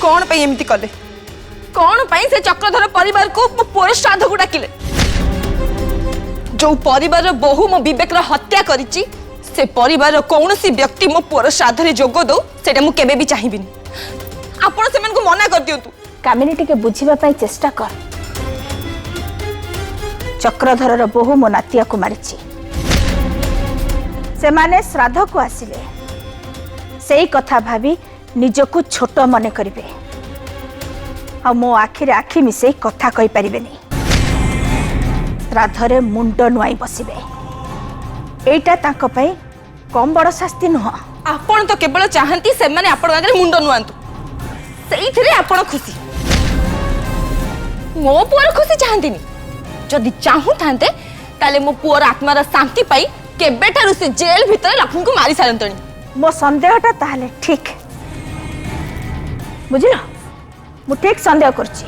कौन पे एमती कले कौन पे से चक्रधर परिवार को मो पुअर श्राद्ध को डाकिले जो परिवार बहु मो विवेक हत्या करिची से परिवार कौन सी व्यक्ति मो पुअर श्राद्ध रे जोग दो सेटा मु केबे भी चाहिबिनी आपण से मन को मना कर दियंतु कम्युनिटी के बुझिबा पई चेष्टा कर चक्रधर रो बहु मो नातिया को मारिची से माने श्राद्ध को आसिले सेई कथा भाभी निजको छोट मने करिवे आ मो आखिरे आखि मिसे कथा कहि परिबेनी श्राद्धरे मुंड नुआई बसिबे एटा ताको पई कम बड़ शास्ति नुह आपण तो केवल चाहंती से माने आपण आगे मुंड नुआंतु सेइथिरे आपण खुशी मो पुअर खुशी चाहंतीनी जदि चाहू थांते ताले मो पुअर आत्मार शांति पाई केबेठारु से जेल भितर लक्ष्मी को मारी सारंतणी मो संदेहटा ताहले ठीक बुझिल मु ठीक संदेह करछि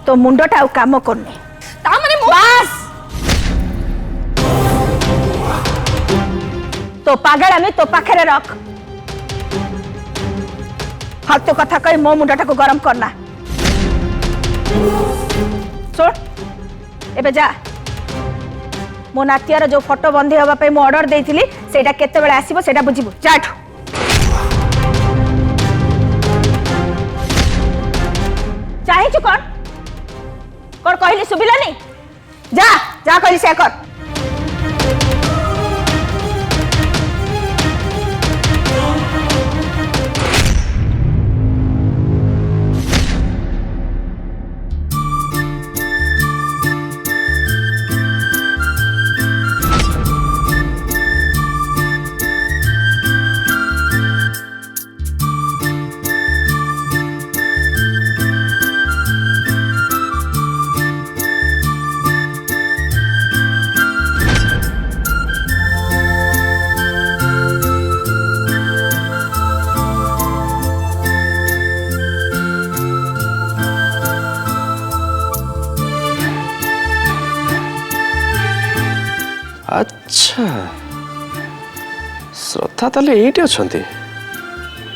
तो मुंडटा आ काम करने ता माने मो बस तो पागल आमे तो पाखरे रख फालतू कथा कही मो मुंडटा को गरम करना सुन एबे जा मो नातियार जो फोटो बंधी हवा पे मो ऑर्डर देइथिली सेटा केते बेले आसीबो सेटा बुझिबो जाठ चाहिछु कौन कहली सुबिला नहीं जा जा कहली से कर अच्छा श्रद्धा ताले एटी अछंती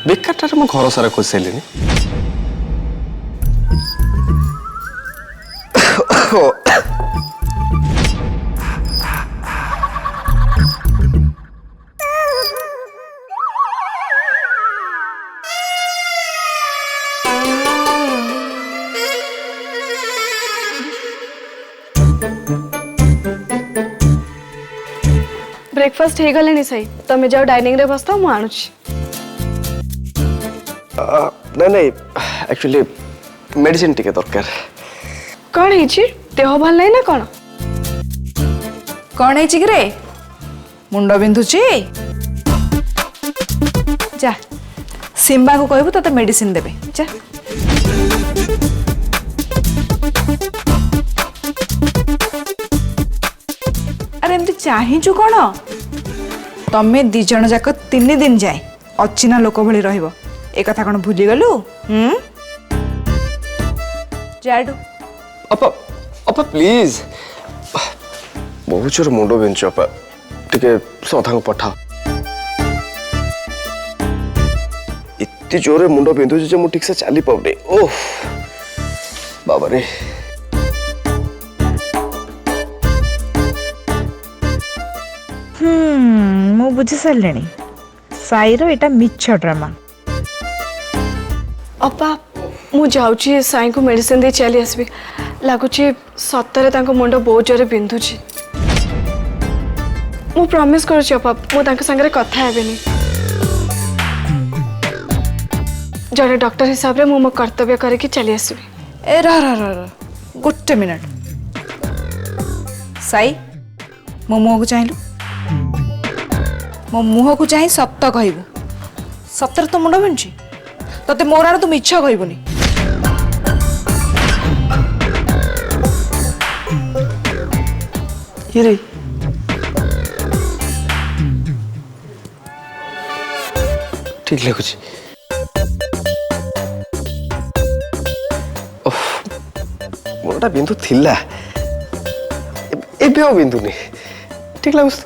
बेकारटार मो घर सारा खोसेलिनी ब्रेकफास्ट हो गले सही तमें जाओ डाइनिंग रे बसता मु आणुची नहीं नहीं एक्चुअली मेडिसिन टिके दरकार कौन है देह भल नहीं ना कौन कौन है रे मुंड बिंधुची जा सिम्बा को कहबू तते मेडिसिन देबे जा अरे एमती चाहिचु कौन तमे दी जन जाक 3 दिन जाए अचिना लोक भली रहिबो ए कथा कौन भूली गलु जाडू अपा अपा प्लीज बहुत जोर मुंड बिंच अपा टिके सधा को पठा इतनी जोरे मुंड बिंधु जे मु ठीक से चली पाउनी ओह बाबा रे मु बुझी सारे साईर एटा मिछ ड्रामा अपा मु जाउची साई को मेडिसिन दे चली आसबी लागुची सतरे तांको मुंड बहुत जोरे बिंधुची मु प्रॉमिस करूची अपा मु तांको संगे कथा हेबेनी जड़े डॉक्टर हिसाब रे मु मो कर्तव्य करके चली आसबी ए गोटे मिनट साई मो मुह को चाहिलु मो मुह को चाह सत कहबू सतर तो मुंड बिंधुची तते मोर आड़ तू मिछ कहबुनी ये ठीक लगुच मुंडा बिंदु थिला एबे बिंदुनी ठीक लगुच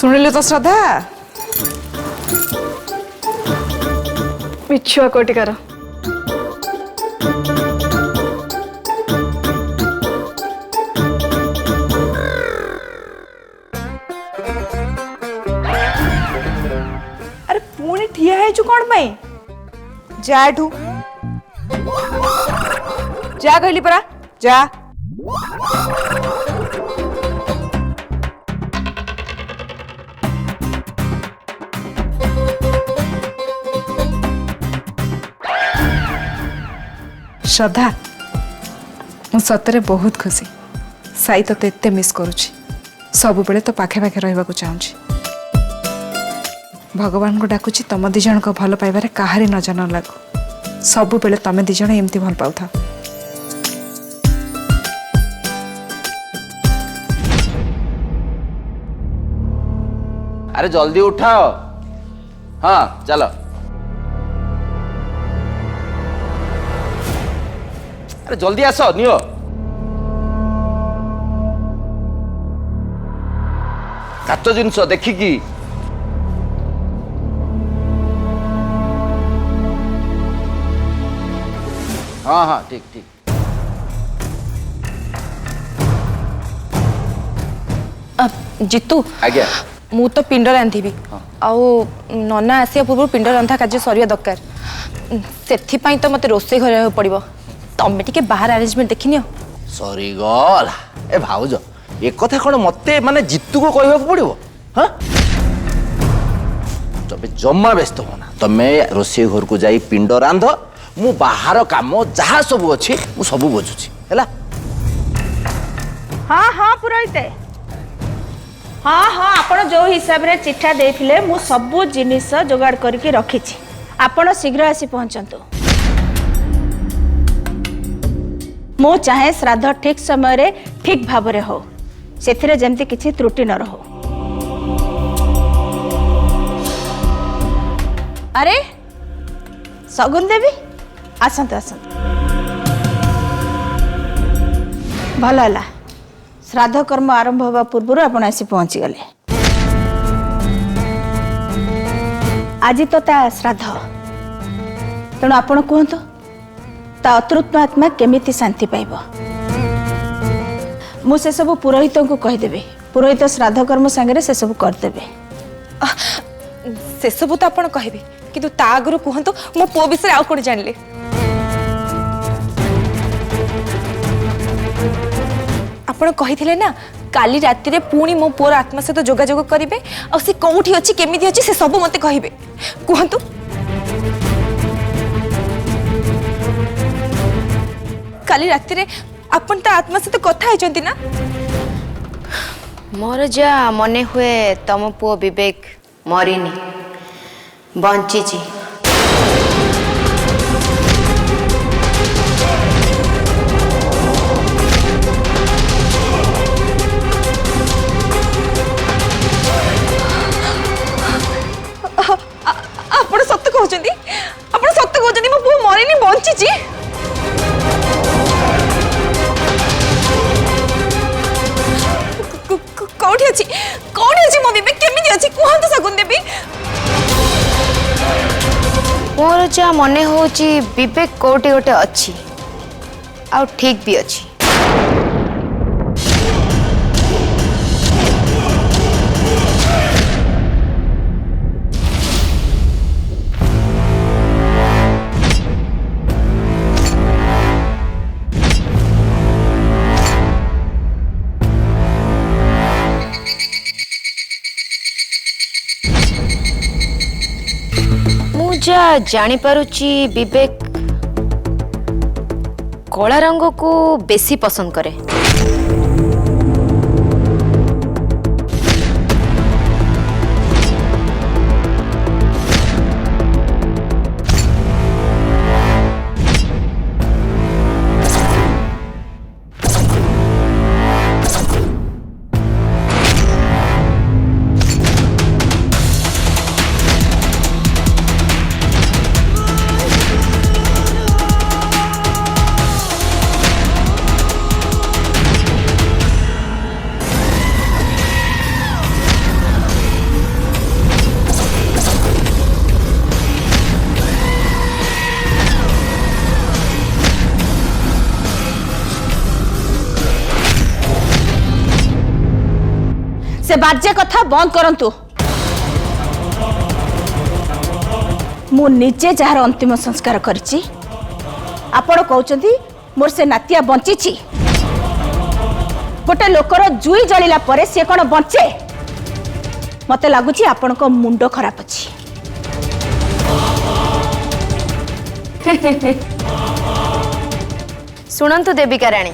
ଶୁଣିଲୁ ତ ଶ୍ରଦ୍ଧା? ମିଛୁଆ କୋଟିକାର। ଆରେ ପୁଣି ଠିଆ ହେଇଛୁ କଣ ପାଇଁ? ଯା ଏଠୁ, ଯା କହିଲି ପରା, ଯା। ଶ୍ରଦ୍ଧା, ମୁଁ ସତରେ ବହୁତ ଖୁସି। ସାଇ ତତେ ଏତେ ମିସ୍ କରୁଛି, ସବୁବେଳେ ତ ପାଖେ ପାଖେ ରହିବାକୁ ଚାହୁଁଛି। ଭଗବାନଙ୍କୁ ଡାକୁଛି ତମ ଦି ଜଣଙ୍କ ଭଲ ପାଇବାରେ କାହାରି ନଜର ନ ଲାଗୁ। ସବୁବେଳେ ତମେ ଦି ଜଣ ଏମିତି ଭଲ ପାଉଥାଅ। अरे जल्दी उठाओ। हाँ चलो। अरे जल्दी आस नियो। काच जिनस देखिकी। हाँ हाँ ठीक ठीक। जितू आज्ञा। मु तो पिंड रांधिबी आउ नना आसिया पूर्व पिंड रंधा कार्य सरिया दरकार से तो मते रोसे घर पड़ो तमें टिके बाहर अरेंजमेंट देखिनियो सरी गला ए भाउज ए कथा कोन मते माने जितू को कहबा को पड़िबो हां तबे जम्मा व्यस्त होना तमे रोसे घर को जाई पिंड रांध मु बाहर काम जहा सब अछि मु सब बुझुछि हैला। हाँ हाँ पुरोहिते, हाँ हाँ आपण जो हिसाब रे चिठा देथिले मु सबु जिनिस जोगाड़ करके रखिछि। आपण शीघ्र आसी पहुंचंतु। मु चाहे श्राद्ध ठीक समय रे ठीक भाव रे हो, सेथिरे जेमति किछि त्रुटि न रहो। अरे सगुन देवी आसंतु आसंतु। भल हला श्राद्ध कर्म आरंभ होगा पूर्व आपण आसी पहुंची गले। आज तो ता श्राद्ध तेणु आपण कहतु ता अतृप्त आत्मा केमिति शांति पाइब। मु से सब पुरोहित को कहीदेवी, पुरोहित श्राद्ध कर्म संगे से सब करदेवे। से सब तो आपण कहबे किंतु ता आगु कहतु मो पुओ विषय आउ कोन जानले। आपण कहिथिले ना काली राति रे पुणी मो पुओर आत्मा सहित जोगाजोग करिवे आ से कोठी अछि केमिति अछि से सब मते कहिवे कहतु। काली राति रे आपण ता आत्मा सहित कथा हैचंती ना? मोर जा मने हुए तम पुओ विवेक मरिनी बंचीची। आपण सत्य कहउचंती? आपण सत्य कहउचंती मो पुओ मरिनी बंचीची? कोठी अछि मो विवेक केमिति अछि कहंतु सगुन देवी। मोर जा मने होची विवेक कोटी गोटे अच्छी आ ठीक भी अच्छी। जा जानी पारुची विवेक कला रंग को बेसी पसंद करे। से बाजे कथा बंद करंतु। मु निजे जार अंतिम संस्कार करिछि आपण कहउचंती मोर से नातिया बंचिछि। गोटे लोकर जुई जलिला परे से कोन बंचे? मते लागुछि आपण को मुंडो खराब अछि। शुणु देविका राणी,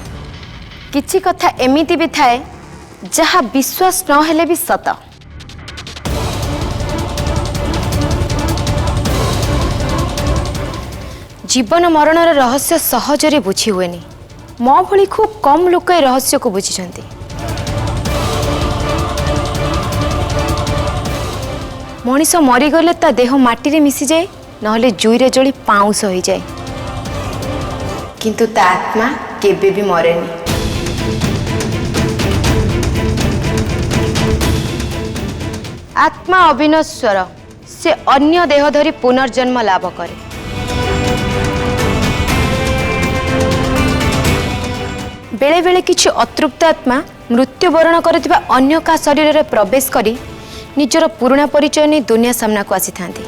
किछि कथा एमिति भी थाए जहा विश्वास न हेले भी सत। जीवन मरणर रहस्य सहजरे बुझी हुएनी। मो भली खूब कम लोक ए रहस्य को बुझिछंती। मनीष मरीगले ता देह माटी रे मिसी जाए, नहले जुई रे जली पाउंस हो जाए, किंतु ता आत्मा केबे भी मरेनी। आत्मा अविनश्वर, से अन्य देह धरी पुनर्जन्म लाभ करे। बेले बेले किछि अतृप्त आत्मा मृत्युवरण करथिबा अन्य का शरीर रे प्रवेश करी निजर पुराना परिचय नहीं दुनिया सामना को आसी थांती।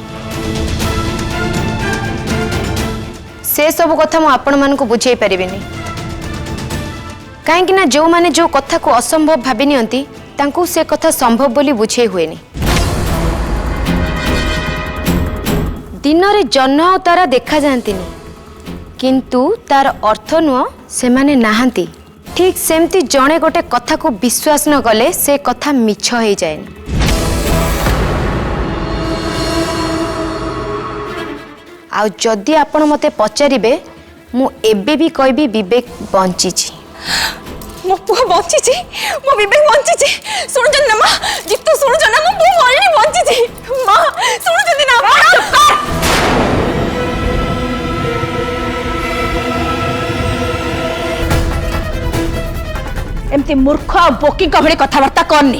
से सब कथा मु आपण मान को बुझाई परिबिनी, काहेकि ना जो माने जो कथा को असंभव भाबी नियंती तांको से कथा संभव बोली बुझाई हुएनी। दिन रे जन्म और तारा देखा जांतीनी, किंतु तार अर्थ नुह से माने नाहंती। ठीक सेमती जणे गोटे कथा को विश्वास न गले से कथा मिछ हो जाए। आ जदि आपण मते पचारिबे मु एबे भी कहबी विवेक बंचिछि। मो पुआ बंचिछि, मो विवेक बंचिछि। सुन जन ना मां, जितो सुन जन ना मो पुआ मरिनी बंचिछि। मां सुन जन ना मां। एमती मूर्ख बोकी भली कथबार्ता करनी।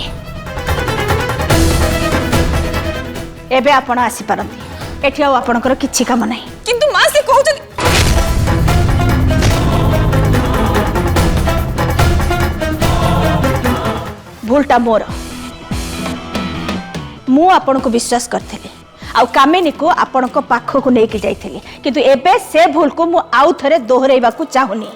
एबे आपण आसी पारंती, एठी आ आपणकर किछि काम नाही। किंतु मां से कहउछन भूलटा मोर। मु आपण को विश्वास करथिली आ कामिनी को आपण को पाख को नेकी जाइथिली, किंतु एबे से भूल को मु आउ थरे दोहराइबा को चाहुनी।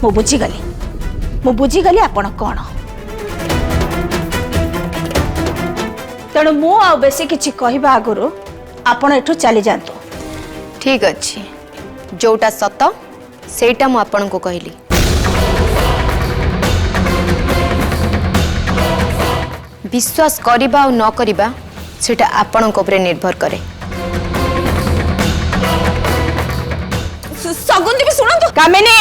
मु बुझीगली आपण कौन। तेणु मु आ बेसी किछि कहबा आगुरु आपण एठु चली जांतु। ठीक अछि, जोटा सत सेटा मु आपण को कहली। विश्वास करिबा और न करिबा सेटा आपण को ऊपर निर्भर करे। सगुंदी भी सुनंतु। कामिनी,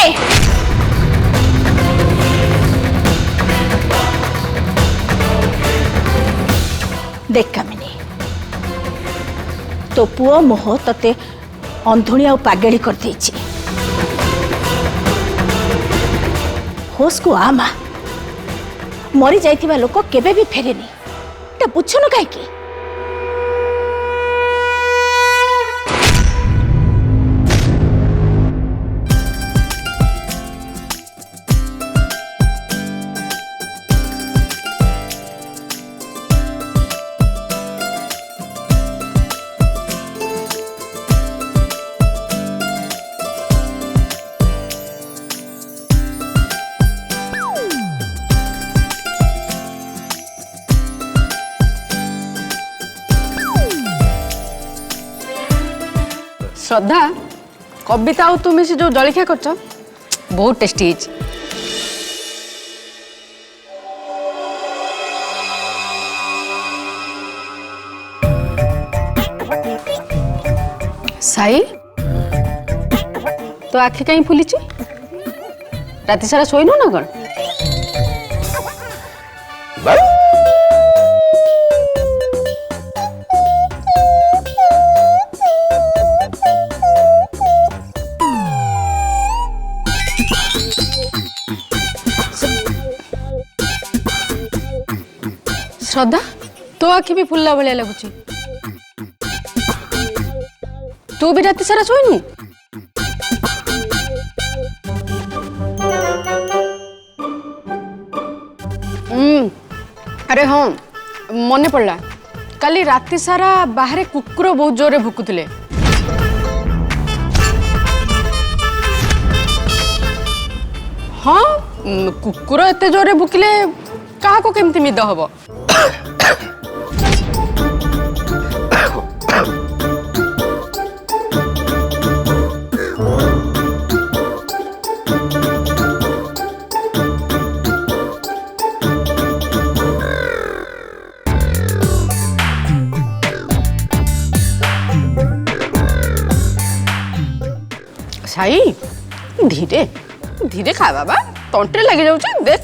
देख कामिनी, तो पुओ मोह तते अंधुणी आ पागेड़ी कर देछि। होश को आ मा, मरी जाइथिबा लोक केबे भी फेरेनी। ता बुझछन काहे की? श्रद्धा, कविता और तुम से जो जलखिया करछ बहुत टेस्टी है। साई, तो आखि कहीं फुली राति सारा शोइनु ना कौन? श्रद्धा, तो आखि भी फुलला भाया लगुच। तू भी राति सारा शोइनु? अरे हाँ मन पड़ा काली राति सारा बाहर कुकुर बहुत जोरे भुकुले। हाँ कुकुर एते जोरे भुकिले क्या केमती निद हम? साई धीरे धीरे खा बाबा तंटे लगी जाऊँ देख।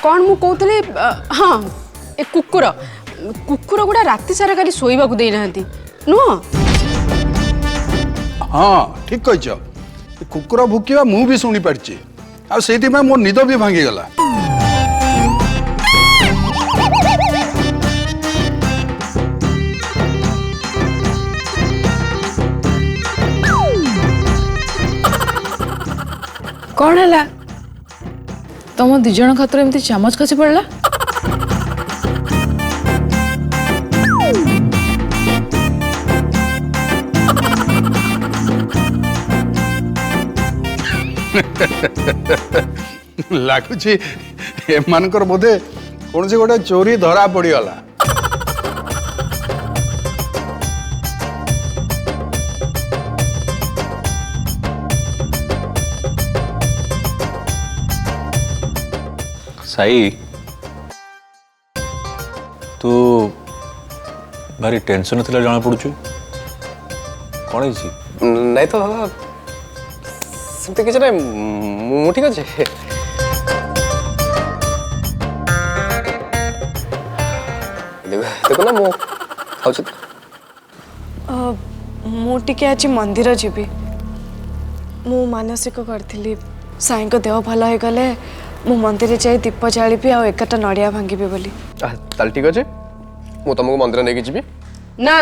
कौन मु कहते हाँ ए कुकुर कुकुर गुड़ा राति सारा खाली शोवा को देना नुह। हाँ ठीक कह कुकुर भुकिया मु भी शुणी पार्ची आ से मो निद भी भांगीगला। कौन है तुम दिज खातर एमती चामच खसी पड़ा? लगुच एमानकर बोधे कौन से गोटे चोरी धरा पड़गला। साई तू भारी टेंशन थी जाना पड़ू कौन है? नहीं तो बाबा सेमती किसी नहीं ठीक अच्छे। देखो ना मु मुझे आज मंदिर जीवी मु मानसिक करी साई देह भल हो गले मु मंदिर जाई दीप जाली आ 11टा नड़िया भांगी बोली। ताल ठीक अच्छे मु तुमको मंदिर नहीं जीवी ना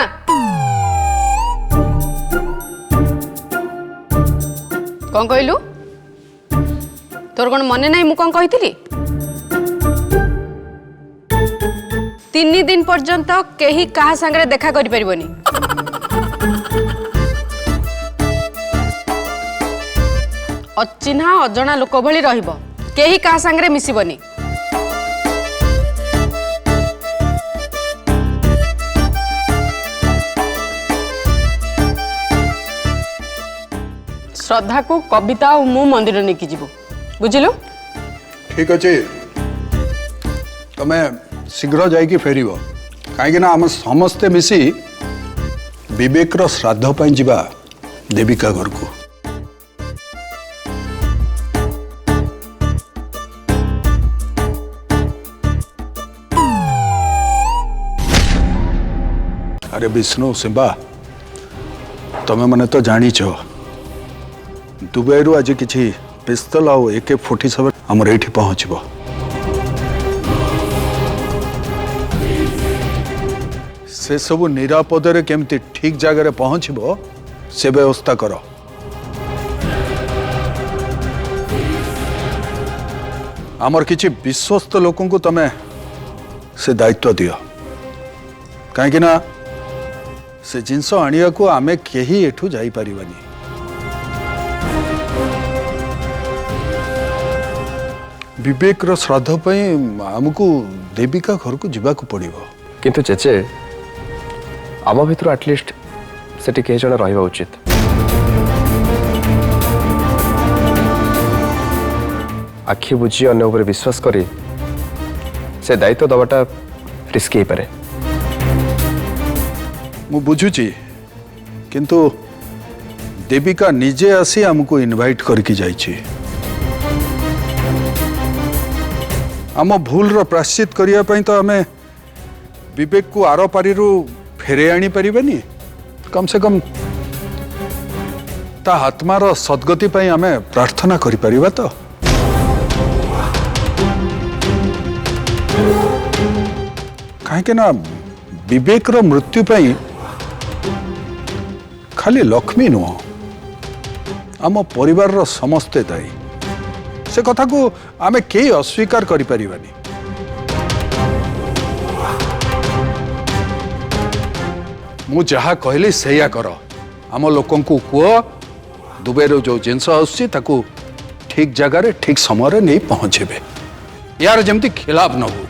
कौन कहलु तोर कौन मन नहीं मु कौन कही 3 दिन पर्यंत केही कहा संगे देखा करि परिबनी। अचिन्हा अजणा लोक भली रहिबो केही कहा संगे मिसिबनी। श्रद्धा को कविता और मु मंदिर नहीं की जीवो बुझिलु? ठीक अच्छे तमें शीघ्र जाइए फेर कहीं आम समस्ते मिसी विवेक श्राद्ध पर जीवा देविका घर को। अरे विष्णु सिंबा तमें मैंने तो जानीच दुबई आज किसी पिस्तल आउ AK-47 आमर ये पहुँचब। से सब निरापदे केमती ठीक जगह पहुँचब से व्यवस्था कर। आमर किसी विश्वस्त लोक को तमें से दायित्व दियो कहीं ना से जिनस आनिया को आमे केही एठू जाई परिबानी। विवेक श्राद्ध पे आमको देविका घर को जीवाक पड़िबो। किंतु चेचे आम भीतर एटलिस्ट सेठी कई जण रहिबा उचित। आखि बुझी अन्य उपर विश्वास करी से दायित्व दबाटा रिस्क ही पारे। मु बुझुची किंतु देविका निजे आसी हमको इनवाइट करके जाइछि। आम भूल रो प्राश्चित करिया पई तो हमें विवेक को आरो पारी फेरे आनी परिबेनी। कम से कम ता आत्मार सद्गति पई हमें प्रार्थना करि परिबा तो। कहीं ना विवेक रो मृत्यु पई खाली लक्ष्मी नुह आम परिवार समस्ते दायी से कथा को आमे कई अस्वीकार करि परिबानी मु जहा कहली सेया कर आम लोकन को कुह दुबईर जो जिनस आसुची ताकू ठीक जगह ठीक समय नहीं पहुंचे यार जमती खिलाफ न हो।